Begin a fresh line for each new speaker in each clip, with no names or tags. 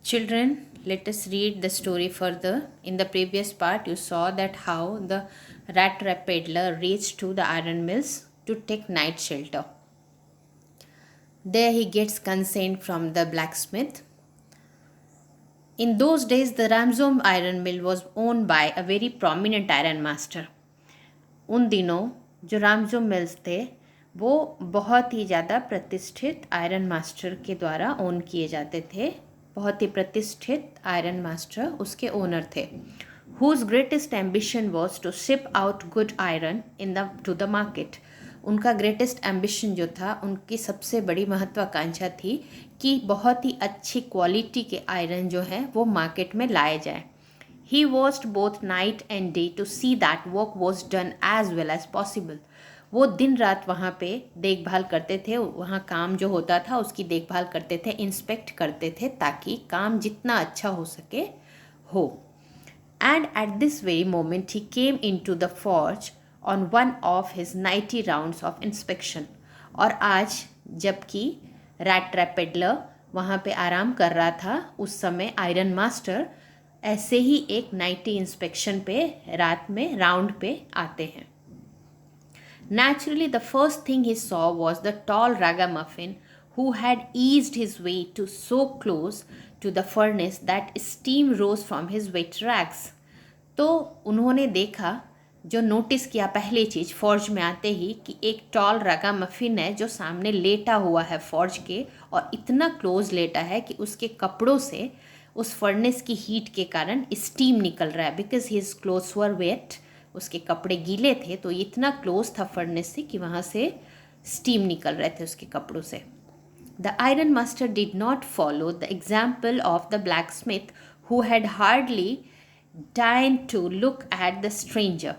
Children, let us read the story further. In the previous part, you saw that how the rat trap peddler reached to the iron mills to take night shelter. There he gets consent from the blacksmith. In those days, the Ramzom iron mill was owned by a very prominent iron master. उन दिनों जो रामजो mills थे वो बहुत ही ज़्यादा प्रतिष्ठित iron master के द्वारा ओन किए जाते थे. बहुत ही प्रतिष्ठित आयरन मास्टर उसके ओनर थे. Whose greatest ambition was to ship out good iron in the to the market. उनका ग्रेटेस्ट एम्बिशन जो था, उनकी सबसे बड़ी महत्वाकांक्षा थी कि बहुत ही अच्छी क्वालिटी के आयरन जो है वो मार्केट में लाए जाए. He watched both night and day to see that work was done as well as possible. वो दिन रात वहाँ पे देखभाल करते थे, वहाँ काम जो होता था उसकी देखभाल करते थे, इंस्पेक्ट करते थे ताकि काम जितना अच्छा हो सके हो. And at this very moment he came into the forge on one of his nightly rounds of inspection. और आज जबकि रैट ट्रैप पेडलर वहाँ पे आराम कर रहा था, उस समय आयरन मास्टर ऐसे ही एक नाइटी इंस्पेक्शन पे रात में राउंड पे आते हैं. Naturally, the first thing he saw was the tall ragamuffin who had eased his way to so close to the furnace that steam rose from his wet rags. तो उन्होंने देखा, जो नोटिस किया पहली चीज़ फॉर्ज में आते ही, कि एक टॉल रगामफिन है जो सामने लेटा हुआ है फॉर्ज के, और इतना क्लोज लेटा है कि उसके कपड़ों से उस फर्नेस की हीट के कारण स्टीम निकल रहा है. Because his clothes were wait, उसके कपड़े गीले थे, तो इतना क्लोज था फर्नेस से कि वहाँ से स्टीम निकल रहे थे उसके कपड़ों से. The iron master did not follow the example of the blacksmith who had hardly dine to look at the stranger.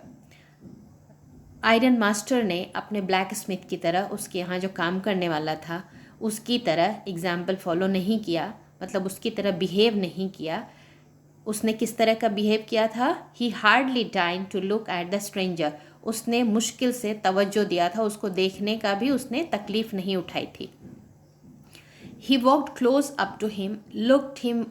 Iron master ने अपने ब्लैक स्मिथ की तरह, उसके यहाँ जो काम करने वाला था उसकी तरह एग्जाम्पल फॉलो नहीं किया, मतलब उसकी तरह बिहेव नहीं किया. उसने किस तरह का बिहेव किया था? He hardly dine to look at the stranger. उसने मुश्किल से तवज्जो दिया था, उसको देखने का भी उसने तकलीफ नहीं उठाई थी. He walked close up to him, looked him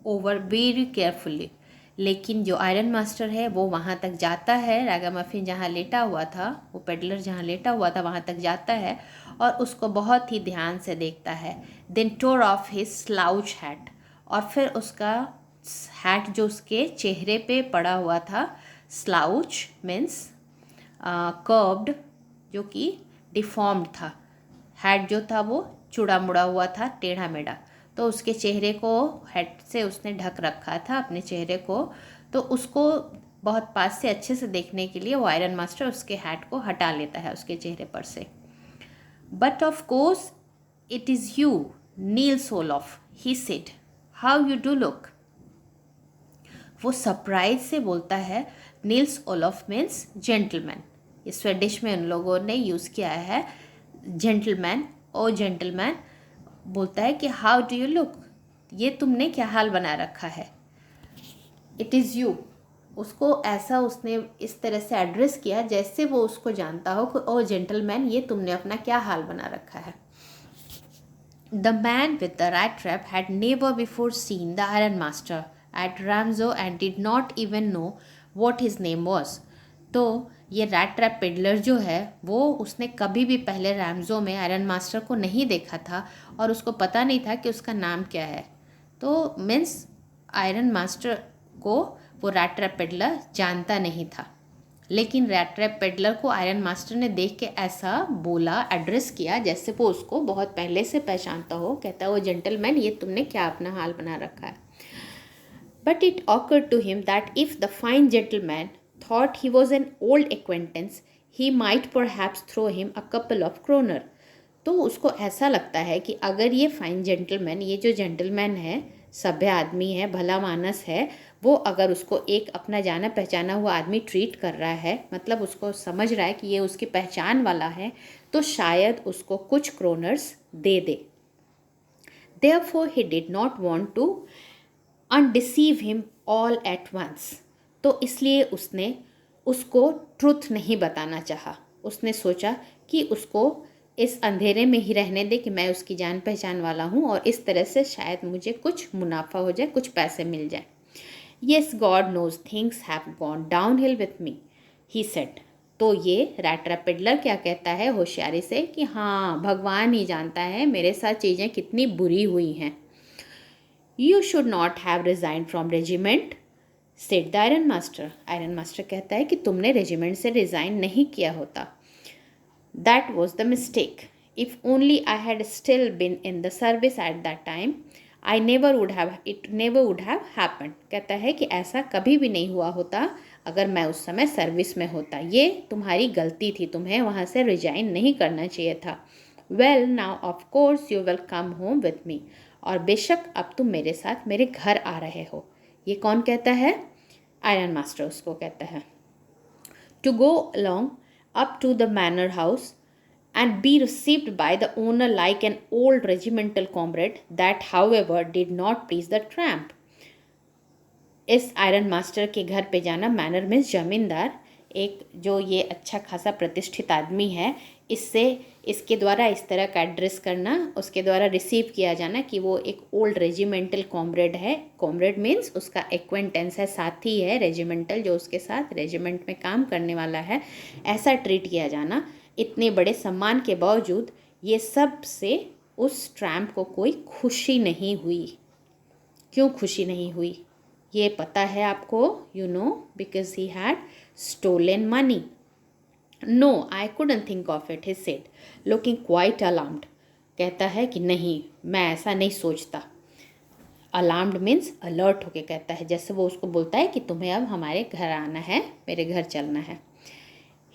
over very carefully. लेकिन जो आयरन मास्टर है वो वहाँ तक जाता है, रगामफिन जहाँ लेटा हुआ था, वो पेडलर जहाँ लेटा हुआ था वहाँ तक जाता है और उसको बहुत ही ध्यान से देखता है. Then tore off his slouch hat. और फिर उसका हैट जो उसके चेहरे पे पड़ा हुआ था, स्लाउच मीन्स कर्व्ड, जो कि डिफॉर्म्ड था. हैट जो था वो चूड़ा मुड़ा हुआ था, टेढ़ा मेढ़ा, तो उसके चेहरे को हेड से उसने ढक रखा था अपने चेहरे को. तो उसको बहुत पास से अच्छे से देखने के लिए वो आयरन मास्टर उसके हैट को हटा लेता है उसके चेहरे पर से. But of course it is you, Nils Olof, he said. How you do look. वो सरप्राइज से बोलता है. Nils Olof means gentleman. ये स्वेडिश में उन लोगों ने यूज़ किया है जेंटलमैन. ओ जेंटलमैन बोलता है कि हाउ डू यू लुक, ये तुमने क्या हाल बना रखा है. इट इज़ यू, उसको ऐसा उसने इस तरह से एड्रेस किया जैसे वो उसको जानता हो कि ओ जेंटलमैन, ये तुमने अपना क्या हाल बना रखा है. The man with the rat trap had never before seen the iron master at Ramsjo and did not even know what his name was. तो ये रैट ट्रैप पेडलर जो है वो उसने कभी भी पहले रैमजो में आयरन मास्टर को नहीं देखा था और उसको पता नहीं था कि उसका नाम क्या है. तो मीन्स आयरन मास्टर को वो रैट ट्रैप पेडलर जानता नहीं था. लेकिन रैट ट्रैप पेडलर को आयरन मास्टर ने देख के ऐसा बोला, एड्रेस किया जैसे वो उसको बहुत पहले से पहचानता हो. कहता है, वो जेंटलमैन, ये तुमने क्या अपना हाल बना रखा है. But it awkward to him that if the fine gentleman thought he was an old acquaintance, he might perhaps throw him a couple of kroner. तो उसको ऐसा लगता है कि अगर ये फाइन जेंटलमैन, ये जो जेंटलमैन है, सभ्य आदमी है, भला मानस है, वो अगर उसको एक अपना जाना पहचाना हुआ आदमी ट्रीट कर रहा है, मतलब उसको समझ रहा है कि ये उसकी पहचान वाला है, तो शायद उसको कुछ kroners they they. Therefore he did not want to undeceive him all at once. तो इसलिए उसने उसको ट्रुथ नहीं बताना चाहा. उसने सोचा कि उसको इस अंधेरे में ही रहने दे कि मैं उसकी जान पहचान वाला हूँ और इस तरह से शायद मुझे कुछ मुनाफा हो जाए, कुछ पैसे मिल जाए। Yes God knows things have gone downhill with me, he said. तो ये रैट पेडलर क्या कहता है होशियारी से कि हाँ, भगवान ही जानता है मेरे साथ चीज़ें कितनी बुरी हुई हैं। You should not have resign from regiment, said the iron master. Iron master कहता है कि तुमने रेजिमेंट से रिज़ाइन नहीं किया होता। That was the mistake. If only I had still been in the service at that time, I never would have it never would have happen. कहता है कि ऐसा कभी भी नहीं हुआ होता अगर मैं उस समय सर्विस में होता। ये तुम्हारी गलती थी, तुम्हें वहाँ से रिजाइन नहीं करना चाहिए था। Well now of course you will come home with me, और बेशक अब तुम मेरे साथ मेरे घर आ रहे हो। ये कौन कहता है? आयरन मास्टर उसको कहता है। To go along up to the manor house and be received by the owner like an old regimental comrade, that however did not please the tramp। इस आयरन मास्टर के घर पे जाना, मैनर मीन्स जमींदार, एक जो ये अच्छा खासा प्रतिष्ठित आदमी है, इससे इसके द्वारा इस तरह का एड्रेस करना, उसके द्वारा रिसीव किया जाना कि वो एक ओल्ड रेजिमेंटल कॉमरेड है। कॉमरेड मीन्स उसका एक्वेंटेंस है, साथी है, रेजिमेंटल जो उसके साथ रेजिमेंट में काम करने वाला है, ऐसा ट्रीट किया जाना। इतने बड़े सम्मान के बावजूद ये सब से उस ट्रैम्प को कोई खुशी नहीं हुई। क्यों खुशी नहीं हुई ये पता है आपको? You know, because he had stolen money. No I couldn't think of it, he said, looking quite alarmed. कहता है कि नहीं, मैं ऐसा नहीं सोचता। अलार्म्ड मीन्स अलर्ट होके कहता है, जैसे वो उसको बोलता है कि तुम्हें अब हमारे घर आना है, मेरे घर चलना है।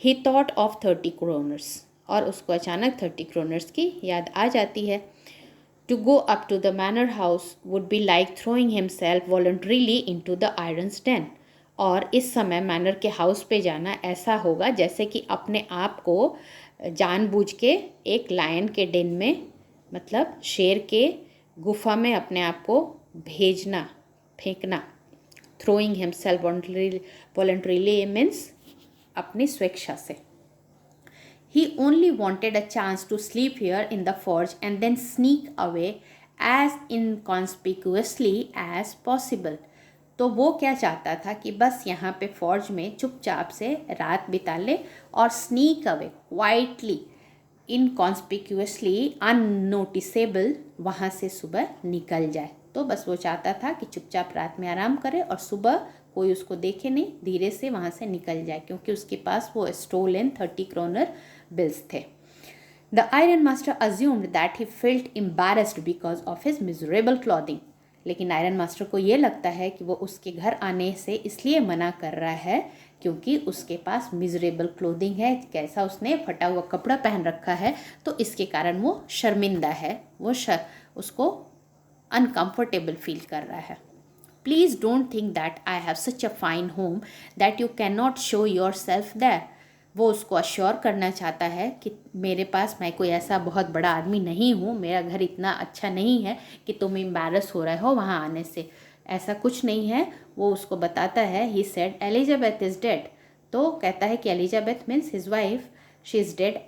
ही थॉट ऑफ 30 क्रोनर्स, और उसको अचानक 30 क्रोनर्स की याद आ जाती है। To go up to the manor house would be like throwing himself voluntarily into the iron's den. और इस समय मैनर के हाउस पे जाना ऐसा होगा जैसे कि अपने आप को जानबूझ के एक लायन के डेन में, मतलब शेर के गुफा में अपने आप को भेजना, फेंकना। थ्रोइंग हिमसेल्फ वॉलंटरीली मीन्स अपनी स्वेच्छा से। He only wanted a chance to sleep here in the forge and then sneak away as inconspicuously as possible। तो वो क्या चाहता था कि बस यहाँ पे फॉर्ज में चुपचाप से रात बिता ले और स्नीक अवे, क्वाइटली, इनकॉन्स्पिक्यूअसली, अननोटिसेबल, वहाँ से सुबह निकल जाए। तो बस वो चाहता था कि चुपचाप रात में आराम करे और सुबह कोई उसको देखे नहीं, धीरे से वहाँ से निकल जाए, क्योंकि उसके पास वो स्टोलन 30 क्रोनर बिल्स थे। The iron master assumed that he felt embarrassed because of his miserable clothing. लेकिन आयरन मास्टर को ये लगता है कि वो उसके घर आने से इसलिए मना कर रहा है क्योंकि उसके पास मिजरेबल क्लोथिंग है, कैसा उसने फटा हुआ कपड़ा पहन रखा है, तो इसके कारण वो शर्मिंदा है, वो उसको अनकम्फर्टेबल फील कर रहा है। Please don't think that I have such a fine home that you can not show yourself there. वो उसको अश्योर करना चाहता है कि मेरे पास, मैं कोई ऐसा बहुत बड़ा आदमी नहीं हूँ, मेरा घर इतना अच्छा नहीं है कि तुम एम्बैरस हो रहे हो वहाँ आने से, ऐसा कुछ नहीं है। वो उसको बताता है, he said Elizabeth is dead. तो कहता है कि Elizabeth means his wife, she is dead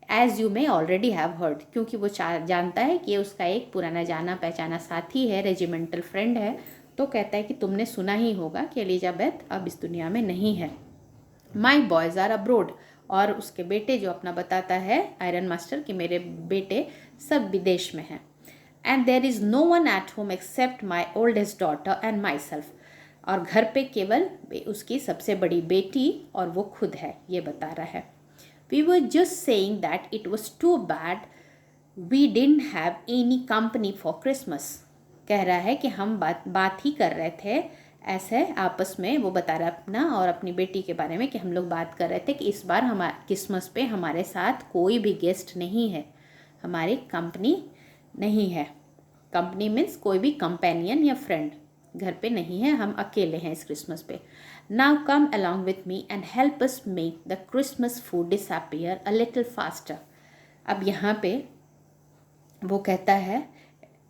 as you may already have heard. क्योंकि वो जानता है कि ये उसका एक पुराना जाना पहचाना साथी है, रेजिमेंटल फ्रेंड है। तो कहता है कि तुमने सुना ही होगा कि एलिजाबेथ अब इस दुनिया में नहीं है। माई बॉयज़ आर अब्रोड, और उसके बेटे जो अपना बताता है आयरन मास्टर कि मेरे बेटे सब विदेश में हैं। And there is no one at home except my oldest daughter and myself. और घर पे केवल उसकी सबसे बड़ी बेटी और वो खुद है, ये बता रहा है। We were just saying that it was too bad we didn't have any company for Christmas. कह रहा है कि हम बात ही कर रहे थे ऐसे आपस में, वो बता रहा अपना और अपनी बेटी के बारे में कि हम लोग बात कर रहे थे कि इस बार हमारे क्रिसमस पे हमारे साथ कोई भी गेस्ट नहीं है, हमारी कंपनी नहीं है। कंपनी मीन्स कोई भी कंपेनियन या फ्रेंड घर पे नहीं है, हम अकेले हैं इस क्रिसमस पे। Now come along with me and help us make the Christmas food disappear a little faster. अब यहाँ पे वो कहता है,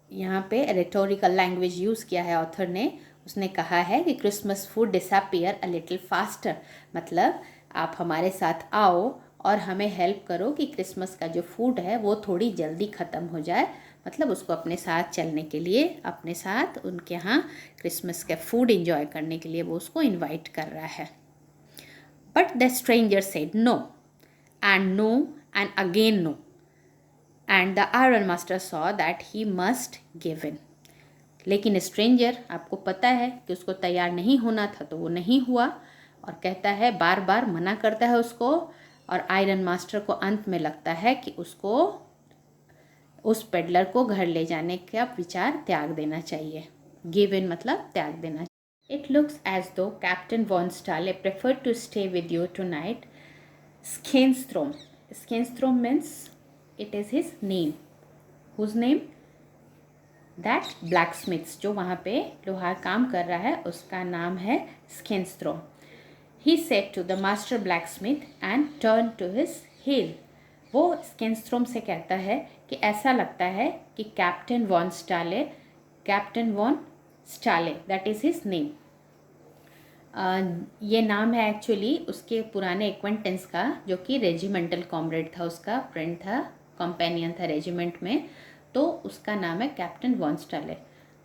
यहाँ पे रेटोरिकल लैंग्वेज यूज़ किया है ऑथर ने। उसने कहा है कि Christmas food disappear a little faster, मतलब आप हमारे साथ आओ और हमें हेल्प करो कि क्रिसमस का जो फूड है वो थोड़ी जल्दी ख़त्म हो जाए। मतलब उसको अपने साथ चलने के लिए, अपने साथ उनके यहाँ क्रिसमस का फूड इंजॉय करने के लिए वो उसको इनवाइट कर रहा है। But the stranger said no and again no, and the iron master saw that he must give in. लेकिन स्ट्रेंजर, आपको पता है कि उसको तैयार नहीं होना था, तो वो नहीं हुआ और कहता है, बार बार मना करता है उसको। और आयरन मास्टर को अंत में लगता है कि उसको उस पेडलर को घर ले जाने का विचार त्याग देना चाहिए। गिव इन मतलब त्याग देना। It looks as though captain von Stahle prefer to stay with you tonight. Skenstrom, Skenstrom means it is his name. Whose name? That blacksmith's, जो वहाँ पे लोहार काम कर रहा है, उसका नाम है Skenstrom. He said to the master blacksmith and turn to his heel. वो स्केंस्ट्रोम से कहता है कि ऐसा लगता है कि captain von Stahle that is his name. ये नाम है एक्चुअली उसके पुराने एक्वेंटेंस का, जो कि रेजिमेंटल कॉमरेड था, उसका फ्रेंड था, कंपेनियन था रेजिमेंट में, तो उसका नाम है कैप्टन वॉन स्टाले।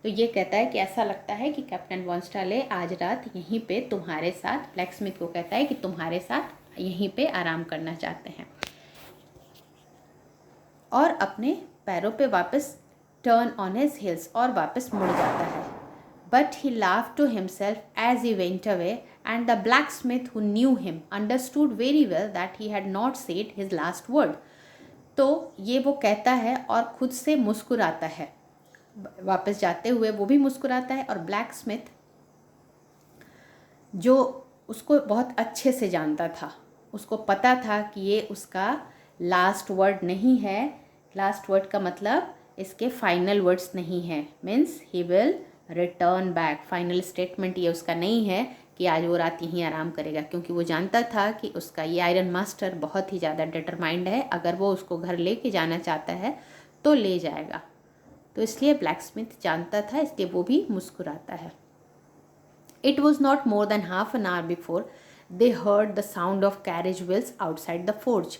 तो ये कहता है कि ऐसा लगता है कि कैप्टन वॉन स्टाले आज रात यहीं पे तुम्हारे साथ, ब्लैकस्मिथ को कहता है कि तुम्हारे साथ यहीं पे आराम करना चाहते हैं। और अपने पैरों पे वापस टर्न ऑन हिज हिल्स, और वापस मुड़ जाता है। But he laughed to himself as he went away, and the blacksmith who knew him understood very well that he had not said his last word. तो ये वो कहता है और खुद से मुस्कुराता है। वापस जाते हुए वो भी मुस्कुराता है, और ब्लैक स्मिथ जो उसको बहुत अच्छे से जानता था, उसको पता था कि ये उसका लास्ट वर्ड नहीं है। लास्ट वर्ड का मतलब इसके फाइनल वर्ड्स नहीं है, means he will return back. Final statement ये उसका नहीं है कि आज वो रात यहीं आराम करेगा, क्योंकि वो जानता था कि उसका ये आयरन मास्टर बहुत ही ज़्यादा डिटरमाइंड है। अगर वो उसको घर लेके जाना चाहता है तो ले जाएगा। तो इसलिए ब्लैकस्मिथ जानता था, इसलिए वो भी मुस्कुराता है। It was not more than half an hour before they heard the sound of carriage wheels outside the forge.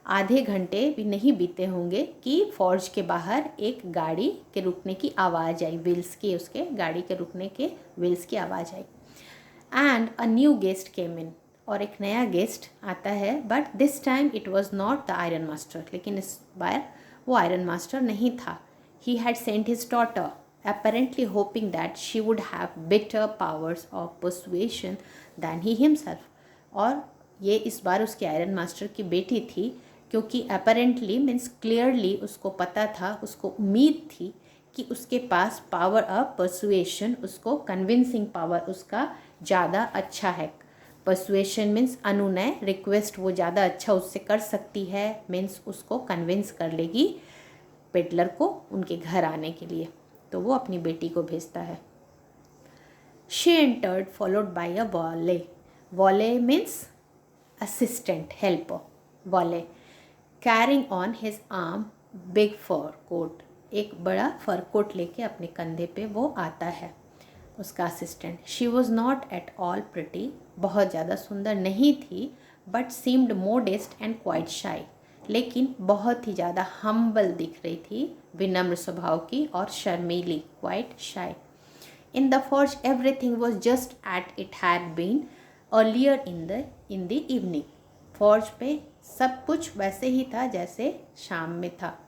आधे घंटे भी नहीं बीते होंगे कि फॉर्ज के बाहर एक गाड़ी के रुकने की आवाज़ आई, व्हील्स की, उसके गाड़ी के रुकने के व्हील्स की आवाज़ आई। एंड अ न्यू गेस्ट केम इन, और एक नया गेस्ट आता है, but this time it was not the iron master. लेकिन इस बार वो आयरन मास्टर नहीं था। He had sent his daughter, apparently hoping that she would have better powers of persuasion than he himself. और ये इस बार उसके आयरन मास्टर की बेटी थी, क्योंकि apparently मीन्स क्लियरली उसको पता था, उसको उम्मीद थी कि उसके पास पावर ऑफ परसुएशन, उसको कन्विंसिंग पावर उसका ज़्यादा अच्छा है। परसुएशन मीन्स अनुनय, रिक्वेस्ट वो ज़्यादा अच्छा उससे कर सकती है, मीन्स उसको कन्विंस कर लेगी पेडलर को उनके घर आने के लिए। तो वो अपनी बेटी को भेजता है। She entered followed by a valet. Valet means assistant, helper. Valet carrying on his arm big fur coat, एक बड़ा फर कोट लेके अपने कंधे पे वो आता है, उसका assistant. She was not at all pretty, बहुत ज़्यादा सुंदर नहीं थी, but seemed modest and quite शाई, लेकिन बहुत ही ज़्यादा हम्बल दिख रही थी, विनम्र स्वभाव की और शर्मीली, quite shy. In the forge everything was just at it had been earlier in the evening. Forge पे सब कुछ वैसे ही था जैसे शाम में था,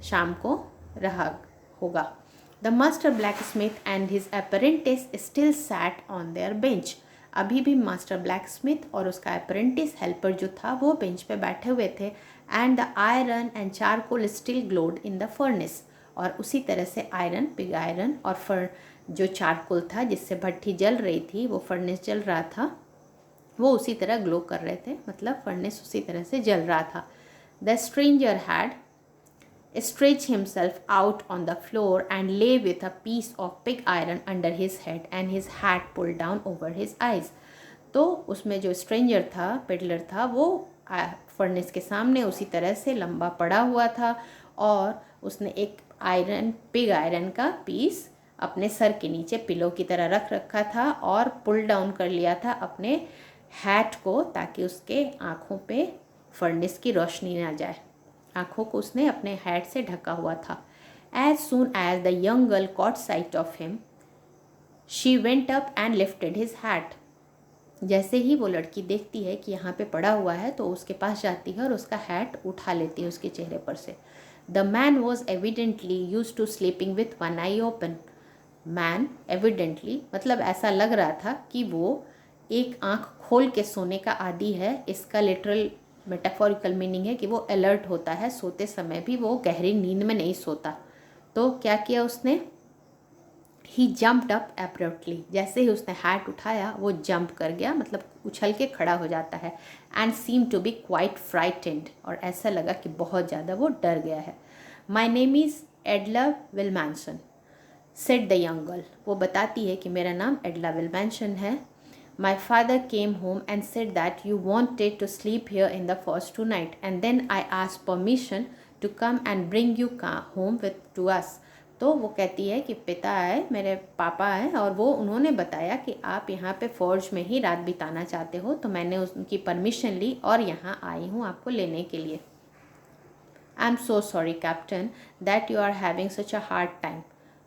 शाम को रहा होगा। The master blacksmith and his apprentice still sat on their bench. अभी भी मास्टर ब्लैकस्मिथ और उसका अप्रेंटिस हेल्पर जो था वो बेंच पे बैठे हुए थे। And the iron and charcoal still glowed in the furnace, और उसी तरह से आयरन, पिग आयरन और जो चारकोल था जिससे भट्टी जल रही थी, वो फर्नेस जल रहा था, वो उसी तरह ग्लो कर रहे थे, मतलब फर्नेस उसी तरह से जल रहा था। The stranger had stretched himself out on the floor and lay with a piece of pig iron under his head and his hat pulled down over his eyes. तो उसमें जो स्ट्रेंजर था, पेडलर था, वो फर्नेस के सामने उसी तरह से लंबा पड़ा हुआ था, और उसने एक पिग आयरन का पीस अपने सर के नीचे पिलो की तरह रख रखा था और पुल डाउन कर लिया था अपने हैट को, ताकि उसके आँखों पे फर्नेस की रोशनी ना जाए। आँखों को उसने अपने हैट से ढका हुआ था। As soon as the young girl caught sight of him she went up and lifted his hat. जैसे ही वो लड़की देखती है कि यहाँ पे पड़ा हुआ है तो उसके पास जाती है और उसका हैट उठा लेती है उसके चेहरे पर से। The man was evidently use to sleeping with one eye open. Man evidently मतलब ऐसा लग रहा था कि वो एक आँख खोल के सोने का आदी है। इसका लिटरल मेटाफोरिकल मीनिंग है कि वो अलर्ट होता है, सोते समय भी वो गहरी नींद में नहीं सोता। तो क्या किया उसने? ही जम्प्ड अप एब्रप्टली। जैसे ही उसने हैट उठाया वो जंप कर गया, मतलब उछल के खड़ा हो जाता है। And seem to be quite frightened, और ऐसा लगा कि बहुत ज़्यादा वो डर गया है। My name is Edla Willmansson said the young girl. वो बताती है कि मेरा नाम एडला विलमैनसन है। My father came home and said that you wanted to sleep here in the first tonight and then I asked permission to come and bring you home with to us. तो वो कहती है कि पिता आए, मेरे पापा आए, और वो उन्होंने बताया कि आप यहाँ पे फौज में ही रात बिताना चाहते हो, तो मैंने उनकी परमिशन ली और यहाँ आई हूँ आपको लेने के लिए। I am so sorry captain that you are having such a hard time.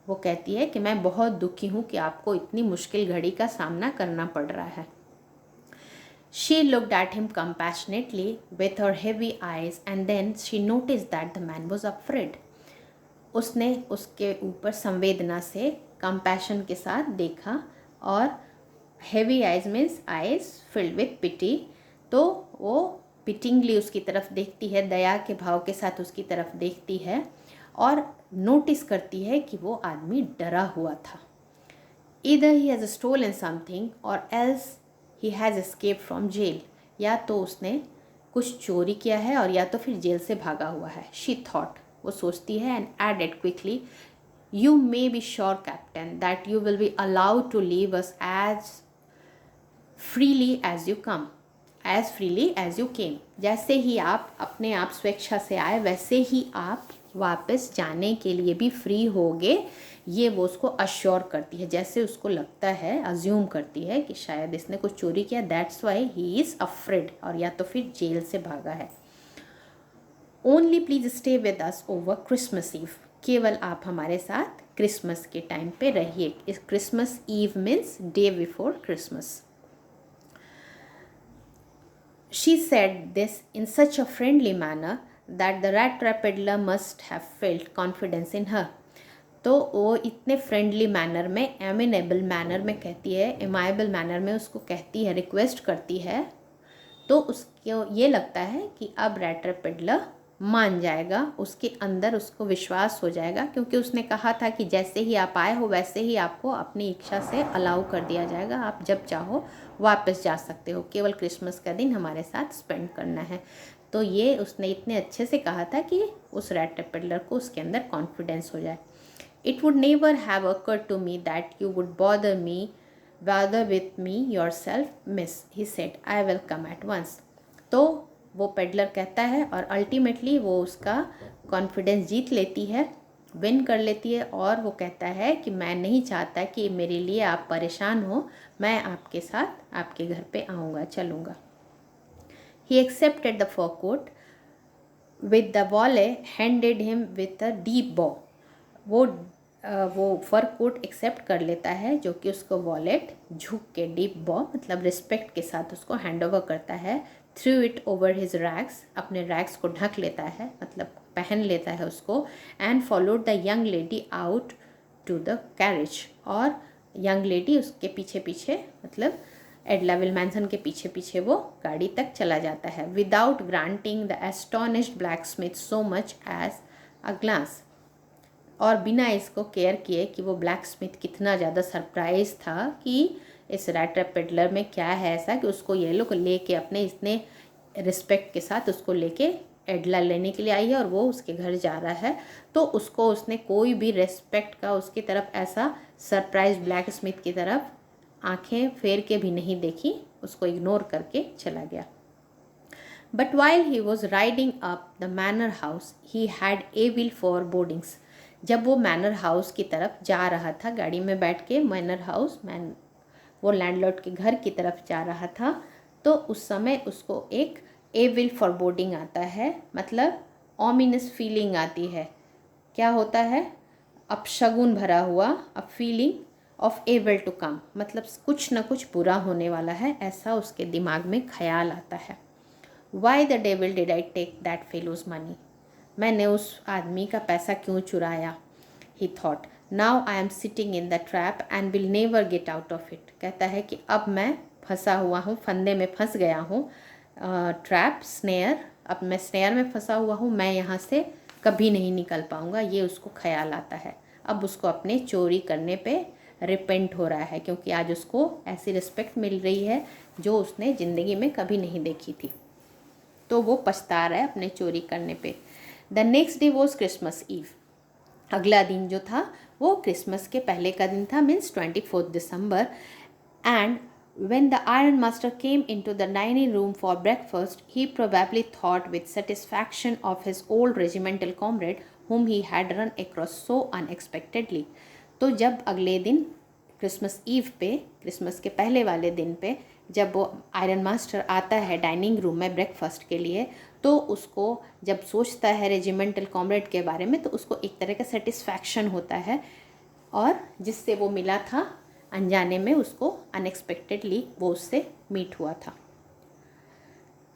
वो कहती है कि मैं बहुत दुखी हूँ कि आपको इतनी मुश्किल घड़ी का सामना करना पड़ रहा है। She looked at him compassionately with her heavy eyes and then she noticed that the man was afraid. उसने उसके ऊपर संवेदना से कंपैशन के साथ देखा, और heavy eyes means eyes filled with pity, तो वो पिटिंगली उसकी तरफ देखती है, दया के भाव के साथ उसकी तरफ देखती है और नोटिस करती है कि वो आदमी डरा हुआ था। Either he has stolen something or else he has escape from jail. या तो उसने कुछ चोरी किया है और या तो फिर जेल से भागा हुआ है। शी थॉट, वो सोचती है, and added quickly, you may be sure captain that you will be allowed to leave us as freely as you come, as freely as you came. जैसे ही आप अपने आप स्वेच्छा से आए वैसे ही आप वापस जाने के लिए भी फ्री होगे। ये वो उसको अश्योर करती है, जैसे उसको लगता है, अज्यूम करती है कि शायद इसने कुछ चोरी किया, that's why he is afraid, और या तो फिर जेल से भागा है। Only please stay with us over Christmas Eve. केवल आप हमारे साथ क्रिसमस के टाइम पे रहिए। इस Christmas Eve means day before Christmas. She said this in such a friendly manner that the rat trap peddler must have felt confidence in her. तो वो इतने फ्रेंडली मैनर में, एमिनेबल मैनर में कहती है, एमाइबल मैनर में उसको कहती है, रिक्वेस्ट करती है, तो उसको ये लगता है कि अब रैट ट्रैप पेडलर मान जाएगा, उसके अंदर उसको विश्वास हो जाएगा, क्योंकि उसने कहा था कि जैसे ही आप आए हो वैसे ही आपको अपनी इच्छा से अलाउ कर दिया जाएगा, आप जब चाहो वापस जा सकते हो, केवल क्रिसमस का दिन हमारे साथ स्पेंड करना है। तो ये उसने इतने अच्छे से कहा था कि उस रैट ट्रैप पेडलर को उसके अंदर कॉन्फिडेंस हो जाए। It would never have occurred to me that you would bother with me yourself, miss, he said. I will come at once. तो वो पेडलर कहता है और अल्टीमेटली वो उसका कॉन्फिडेंस जीत लेती है, विन कर लेती है, और वो कहता है कि मैं नहीं चाहता कि मेरे लिए आप परेशान हो, मैं आपके साथ आपके घर पे आऊँगा, चलूँगा। He accepted the fur coat with the valet handed him with a deep bow. वो फर कोट एक्सेप्ट कर लेता है, जो कि उसको वॉलेट झुक के, डीप बॉ मतलब रिस्पेक्ट के साथ उसको हैंड ओवर करता है। Threw it over his rags, अपने रैक्स को ढक लेता है, मतलब पहन लेता है उसको। And followed the young lady out to the carriage, और यंग लेडी उसके पीछे पीछे, मतलब एडला विलमैनसन के पीछे पीछे वो गाड़ी तक चला जाता है। Without granting the astonished blacksmith so much as a glance, और बिना इसको केयर किए कि वो ब्लैक स्मिथ कितना ज़्यादा सरप्राइज था कि इस रैट ट्रैप पेडलर में क्या है ऐसा कि उसको ये लोग लेके अपने इतने रिस्पेक्ट के साथ उसको लेके एडला लेने के लिए आई है और वो उसके घर जा रहा है। तो उसको उसने कोई भी रिस्पेक्ट का उसकी तरफ ऐसा सरप्राइज ब्लैक स्मिथ की तरफ आंखें फेर के भी नहीं देखी, उसको इग्नोर करके चला गया। But while he was riding up the manor house he had evil forebodings. जब वो मैनर हाउस की तरफ जा रहा था, गाड़ी में बैठ के मैनर हाउस, वो लैंडलॉर्ड के घर की तरफ जा रहा था, तो उस समय उसको एक एविल फॉरबोर्डिंग आता है, मतलब ऑमिनस फीलिंग आती है। क्या होता है? अपशगुन भरा हुआ, a feeling of evil to come, मतलब कुछ ना कुछ बुरा होने वाला है, ऐसा उसके दिमाग में ख्याल आता है। Why the devil did I take that fellow's money, मैंने उस आदमी का पैसा क्यों चुराया? He thought now I am sitting in the trap and will never get out of it. कहता है कि अब मैं फंसा हुआ हूँ, फंदे में फंस गया हूँ, ट्रैप, स्नेयर, अब मैं स्नेयर में फंसा हुआ हूँ, मैं यहाँ से कभी नहीं निकल पाऊँगा, ये उसको ख्याल आता है। अब उसको अपने चोरी करने पे रिपेंट हो रहा है, क्योंकि आज उसको ऐसी रिस्पेक्ट मिल रही है जो उसने ज़िंदगी में कभी नहीं देखी थी, तो वो पछता रहा है अपने चोरी करने पे। The next day was Christmas Eve, अगला दिन जो था वो क्रिसमस के पहले का दिन था, means 24 December. And when the iron master came into the dining room for breakfast, he probably thought with satisfaction of his old regimental comrade whom he had run across so unexpectedly. तो जब अगले दिन Christmas ewe पे, Christmas के पहले वाले दिन पे, जब वो आयरन मास्टर आता है डाइनिंग रूम में ब्रेकफास्ट के लिए, तो उसको जब सोचता है रेजिमेंटल कॉमरेड के बारे में, तो उसको एक तरह का सेटिस्फैक्शन होता है, और जिससे वो मिला था अनजाने में, उसको अनएक्सपेक्टेडली वो उससे मीट हुआ था।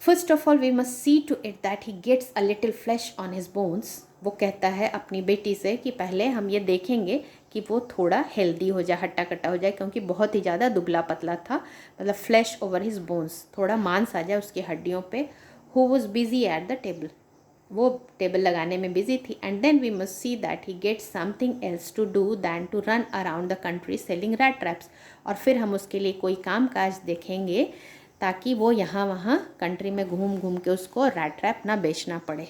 First of all we must see to it that he gets a little flesh on his bones. वो कहता है अपनी बेटी से कि पहले हम ये देखेंगे कि वो थोड़ा हेल्दी हो जाए, हट्टा कट्टा हो जाए, क्योंकि बहुत ही ज़्यादा दुबला पतला था, मतलब फ्लैश ओवर हिज बोन्स, थोड़ा मांस आ जाए उसकी हड्डियों पे। Who was busy at the table, वो टेबल लगाने में बिजी थी। And then we must see that he gets something else to do than to run around the country selling rat traps, और फिर हम उसके लिए कोई काम काज देखेंगे ताकि वो यहाँ वहाँ कंट्री में घूम घूम के उसको रैट ट्रैप ना बेचना पड़े।